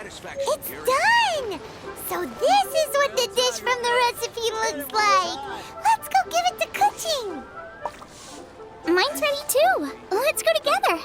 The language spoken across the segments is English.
satisfaction. It's done! So this is what the dish from the recipe looks like. Let's go give it to Kuching. Mine's ready too. Let's go together.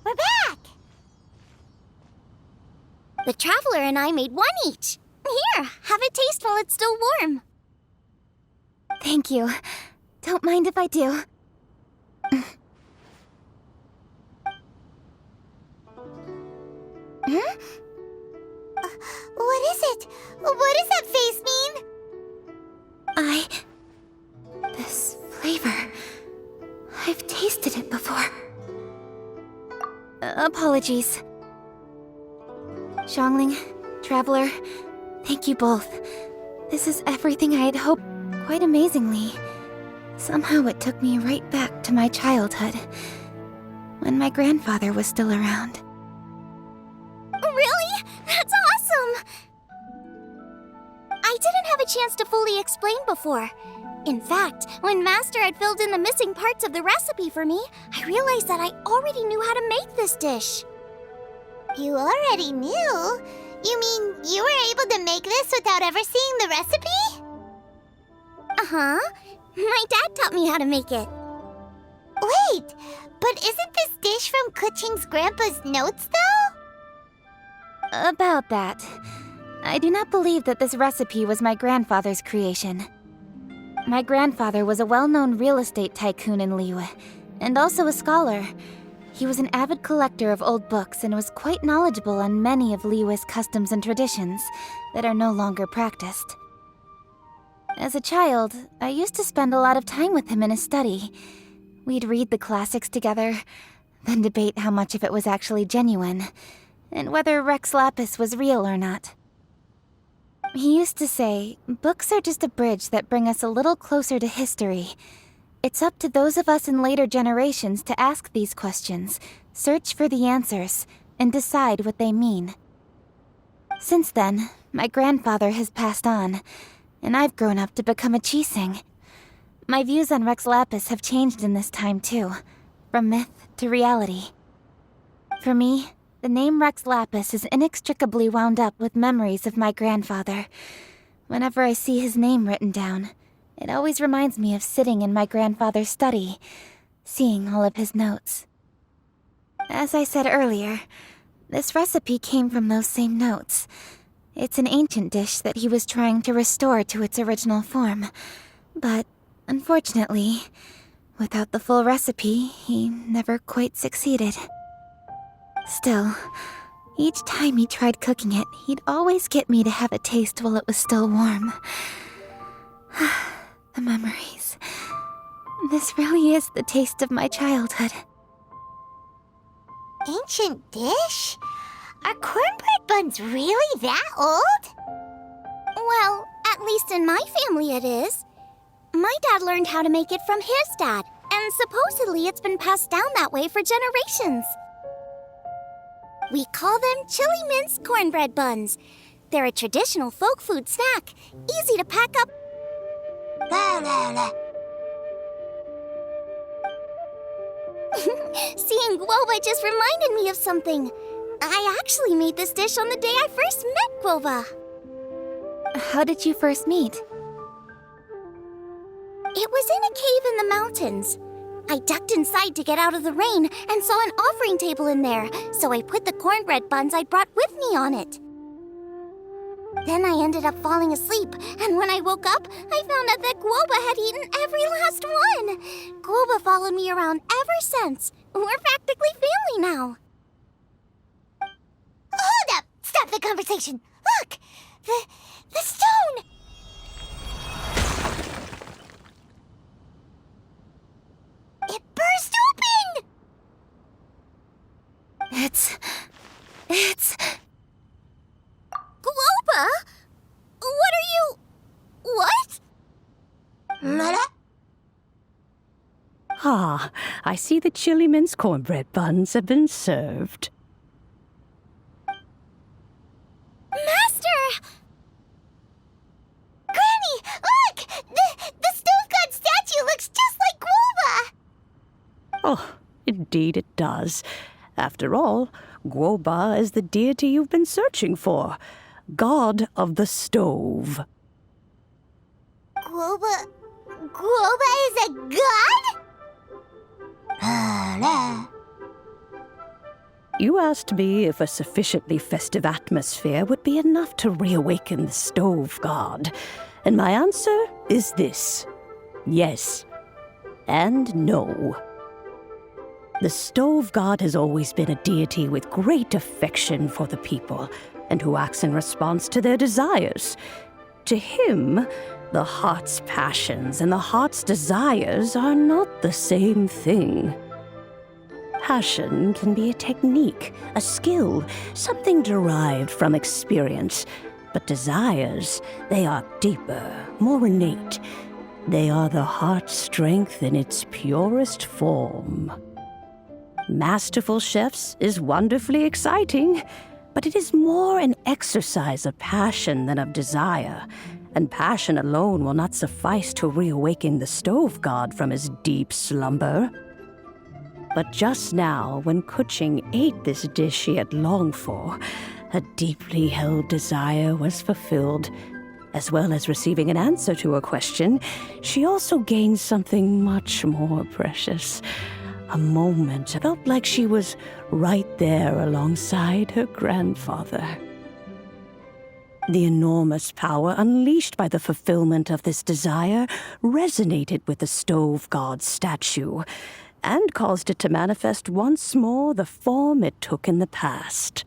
We're back! The Traveler and I made one each. Here, have a taste while it's still warm. Thank you. Don't mind if I do. What is it? What does that face mean? This flavor... I've tasted it before. Apologies. Xiangling, Traveler, thank you both. This is everything I had hoped quite amazingly. Somehow it took me right back to my childhood, when my grandfather was still around. Really? That's awesome! I didn't have a chance to fully explain before. In fact, when Master had filled in the missing parts of the recipe for me, I realized that I already knew how to make this dish. You already knew? You mean you were able to make this without ever seeing the recipe? Uh-huh. My dad taught me how to make it. Wait, but isn't this dish from Kuching's grandpa's notes, though? About that. I do not believe that this recipe was my grandfather's creation. My grandfather was a well-known real estate tycoon in Liyue, and also a scholar. He was an avid collector of old books and was quite knowledgeable on many of Liyue's customs and traditions that are no longer practiced. As a child, I used to spend a lot of time with him in his study. We'd read the classics together, then debate how much of it was actually genuine, and whether Rex Lapis was real or not. He used to say, books are just a bridge that bring us a little closer to history. It's up to those of us in later generations to ask these questions, search for the answers, and decide what they mean. Since then, my grandfather has passed on, and I've grown up to become a Qixing. My views on Rex Lapis have changed in this time too, from myth to reality. For me, the name Rex Lapis is inextricably wound up with memories of my grandfather. Whenever I see his name written down, it always reminds me of sitting in my grandfather's study, seeing all of his notes. As I said earlier, this recipe came from those same notes. It's an ancient dish that he was trying to restore to its original form. But, unfortunately, without the full recipe, he never quite succeeded. Still, each time he tried cooking it, he'd always get me to have a taste while it was still warm. The memories. This really is the taste of my childhood. Ancient dish? Are cornbread buns really that old? Well, at least in my family it is. My dad learned how to make it from his dad, and supposedly it's been passed down that way for generations. We call them chili mince cornbread buns. They're a traditional folk food snack, easy to pack up. Seeing guava just reminded me of something. I actually made this dish on the day I first met Guava. How did you first meet? It was in a cave in the mountains. I ducked inside to get out of the rain and saw an offering table in there, so I put the cornbread buns I brought with me on it. Then I ended up falling asleep, and when I woke up, I found out that Guoba had eaten every last one. Guoba followed me around ever since. We're practically family now. Hold up! Stop the conversation! Look! The stone! It burst open! It's... Guoba? What are you... What? Ah, I see the chili mince cornbread buns have been served. Master! Granny, look! The stove god statue looks just like Guoba! Oh, indeed it does. After all, Guoba is the deity you've been searching for. God of the stove. Guoba is a god? You asked me if a sufficiently festive atmosphere would be enough to reawaken the stove god. And my answer is this. Yes. And no. The stove god has always been a deity with great affection for the people, and who acts in response to their desires. To him, the heart's passions and the heart's desires are not the same thing. Passion can be a technique, a skill, something derived from experience. But desires, they are deeper, more innate. They are the heart's strength in its purest form. Masterful chefs is wonderfully exciting, but it is more an exercise of passion than of desire, and passion alone will not suffice to reawaken the stove god from his deep slumber. But just now, when Kuching ate this dish she had longed for, a deeply held desire was fulfilled. As well as receiving an answer to her question, she also gained something much more precious. A moment felt like she was right there alongside her grandfather. The enormous power unleashed by the fulfillment of this desire resonated with the stove god's statue, and caused it to manifest once more the form it took in the past.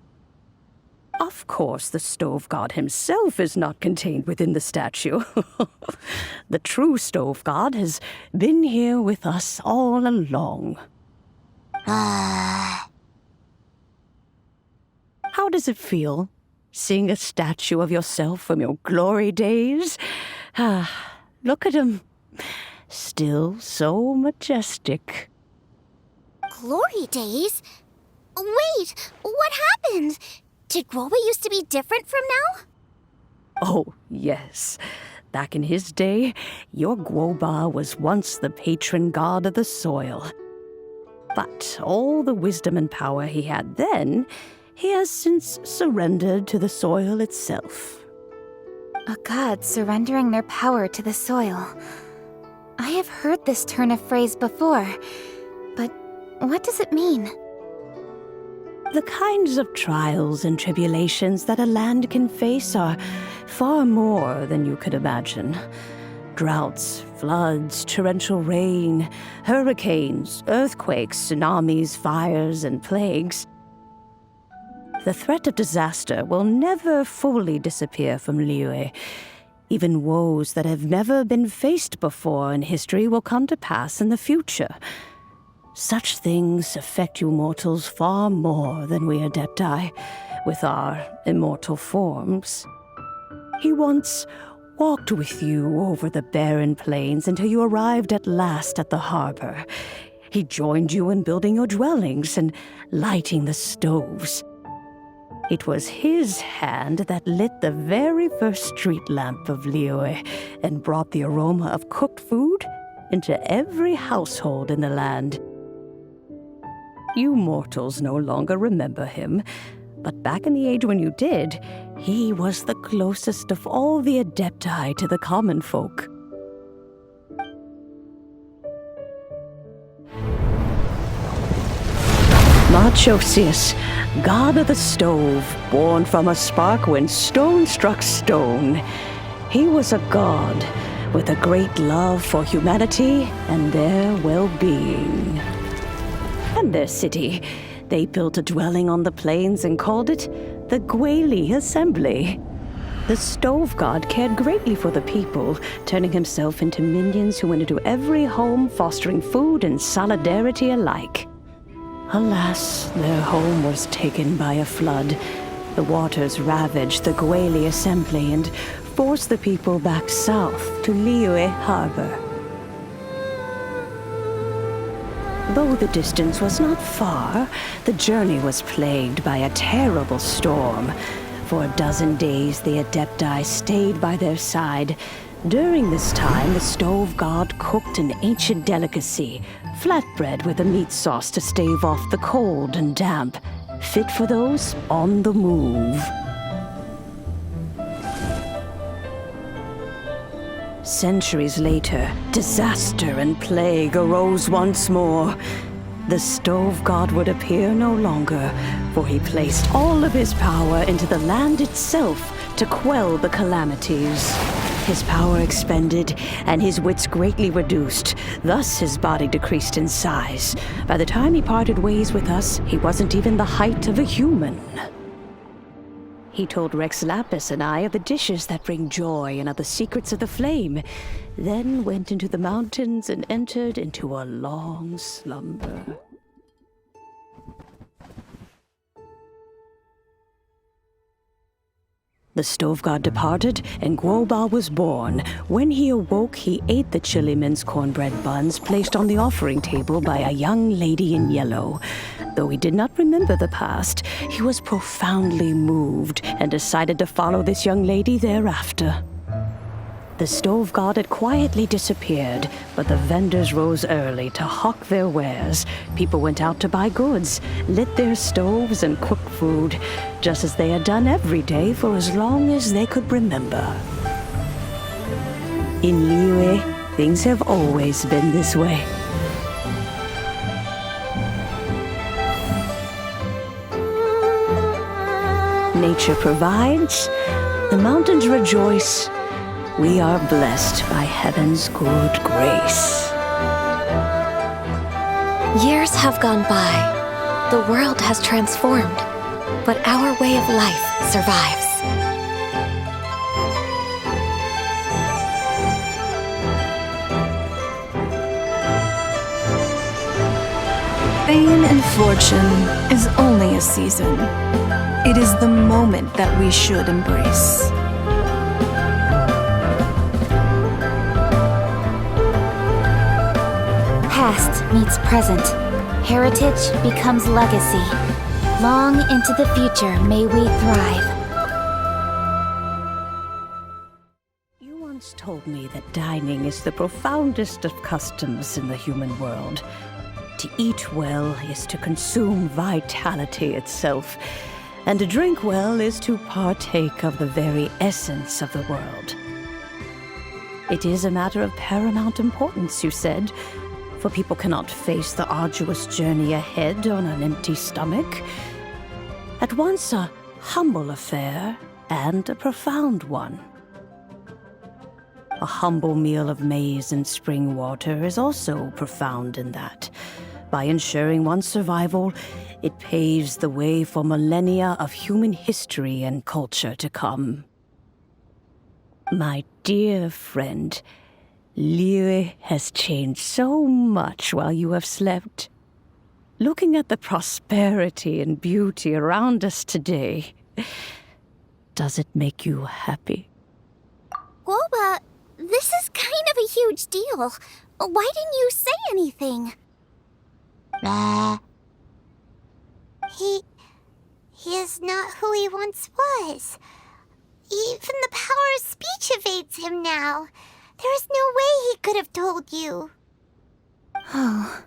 Of course, the stove god himself is not contained within the statue. The true stove god has been here with us all along. How does it feel, seeing a statue of yourself from your glory days? Look at him. Still so majestic. Glory days? Wait, what happened? Did Guoba used to be different from now? Oh, yes. Back in his day, your Guoba was once the patron god of the soil. But all the wisdom and power he had then, he has since surrendered to the soil itself. A god surrendering their power to the soil. I have heard this turn of phrase before, but what does it mean? The kinds of trials and tribulations that a land can face are far more than you could imagine. Droughts, floods, torrential rain, hurricanes, earthquakes, tsunamis, fires, and plagues. The threat of disaster will never fully disappear from Liyue, Even woes that have never been faced before in history will come to pass in the future. Such things affect you mortals far more than we Adepti, with our immortal forms. He once walked with you over the barren plains until you arrived at last at the harbor. He joined you in building your dwellings and lighting the stoves. It was his hand that lit the very first street lamp of Liyue and brought the aroma of cooked food into every household in the land. You mortals no longer remember him, but back in the age when you did, he was the closest of all the Adepti to the common folk. Moonchase, god of the stove, born from a spark when stone struck stone. He was a god with a great love for humanity and their well-being. And their city, they built a dwelling on the plains and called it the Gweli Assembly. The stove god cared greatly for the people, turning himself into minions who went into every home, fostering food and solidarity alike. Alas, their home was taken by a flood. The waters ravaged the Gweli Assembly and forced the people back south to Liyue Harbor. Though the distance was not far, the journey was plagued by a terrible storm. For a dozen days, the Adepti stayed by their side. During this time, the stove god cooked an ancient delicacy, flatbread with a meat sauce to stave off the cold and damp, fit for those on the move. Centuries later, disaster and plague arose once more. The stove god would appear no longer, for he placed all of his power into the land itself to quell the calamities. His power expended, and his wits greatly reduced. Thus his body decreased in size. By the time he parted ways with us, he wasn't even the height of a human. He told Rex Lapis and I of the dishes that bring joy and of the secrets of the flame, then went into the mountains and entered into a long slumber. The stove god departed, and Guoba was born. When he awoke, he ate the chilimen's cornbread buns placed on the offering table by a young lady in yellow. Though he did not remember the past, he was profoundly moved and decided to follow this young lady thereafter. The stove god had quietly disappeared, but the vendors rose early to hawk their wares. People went out to buy goods, lit their stoves, and cooked food, just as they had done every day for as long as they could remember. In Liyue, things have always been this way. Nature provides, the mountains rejoice. We are blessed by heaven's good grace. Years have gone by. The world has transformed, but our way of life survives. Fame and fortune is only a season. It is the moment that we should embrace. Past meets present. Heritage becomes legacy. Long into the future may we thrive. You once told me that dining is the profoundest of customs in the human world. To eat well is to consume vitality itself, and to drink well is to partake of the very essence of the world. It is a matter of paramount importance, you said, for people cannot face the arduous journey ahead on an empty stomach. At once a humble affair and a profound one. A humble meal of maize and spring water is also profound in that. By ensuring one's survival, it paves the way for millennia of human history and culture to come. My dear friend, Liyue has changed so much while you have slept. Looking at the prosperity and beauty around us today, does it make you happy? Guoba, this is kind of a huge deal. Why didn't you say anything? He is not who he once was. Even the power of speech evades him now. There is no way he could have told you. Oh.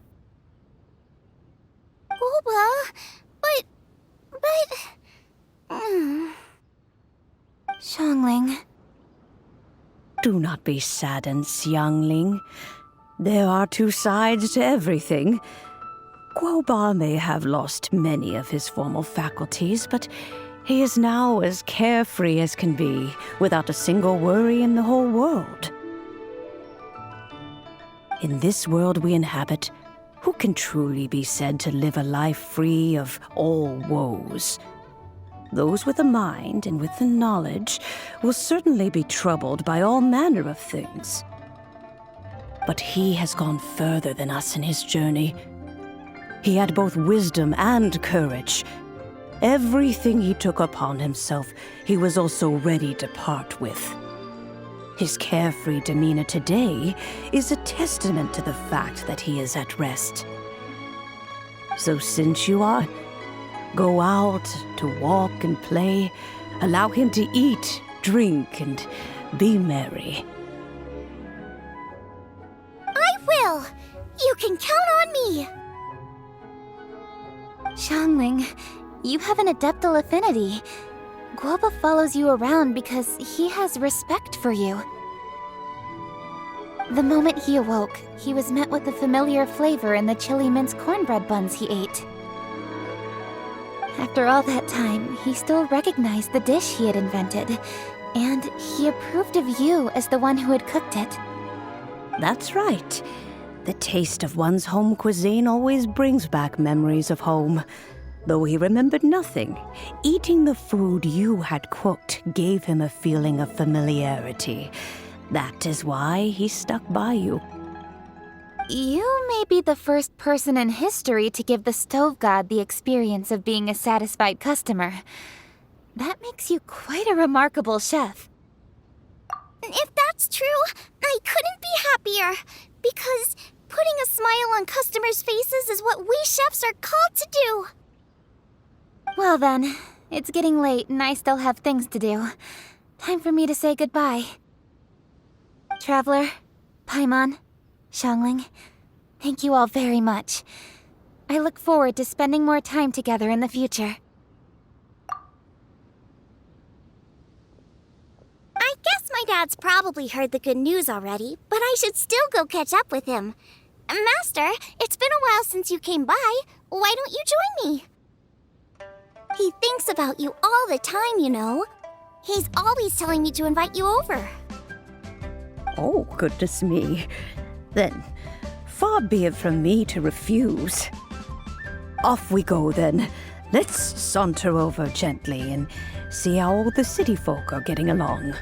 Guoba, but... Xiangling. Do not be saddened, Xiangling. There are two sides to everything. Guoba may have lost many of his formal faculties, but he is now as carefree as can be, without a single worry in the whole world. In this world we inhabit, who can truly be said to live a life free of all woes? Those with a mind and with the knowledge will certainly be troubled by all manner of things. But he has gone further than us in his journey. He had both wisdom and courage. Everything he took upon himself, he was also ready to part with. His carefree demeanor today is a testament to the fact that he is at rest. So since you are, go out to walk and play, allow him to eat, drink, and be merry. I will! You can count on me! Xiangling, you have an adeptal affinity. Guoba follows you around because he has respect for you. The moment he awoke, he was met with the familiar flavor in the chili mince cornbread buns he ate. After all that time, he still recognized the dish he had invented, and he approved of you as the one who had cooked it. That's right. The taste of one's home cuisine always brings back memories of home. Though he remembered nothing, eating the food you had cooked gave him a feeling of familiarity. That is why he stuck by you. You may be the first person in history to give the stove god the experience of being a satisfied customer. That makes you quite a remarkable chef. If that's true, I couldn't be happier. Because putting a smile on customers' faces is what we chefs are called to do. Well then, it's getting late and I still have things to do. Time for me to say goodbye. Traveler, Paimon, Xiangling, thank you all very much. I look forward to spending more time together in the future. I guess my dad's probably heard the good news already, but I should still go catch up with him. Master, it's been a while since you came by. Why don't you join me? He thinks about you all the time, you know. He's always telling me to invite you over. Oh, goodness me. Then, far be it from me to refuse. Off we go, then. Let's saunter over gently and see how all the city folk are getting along.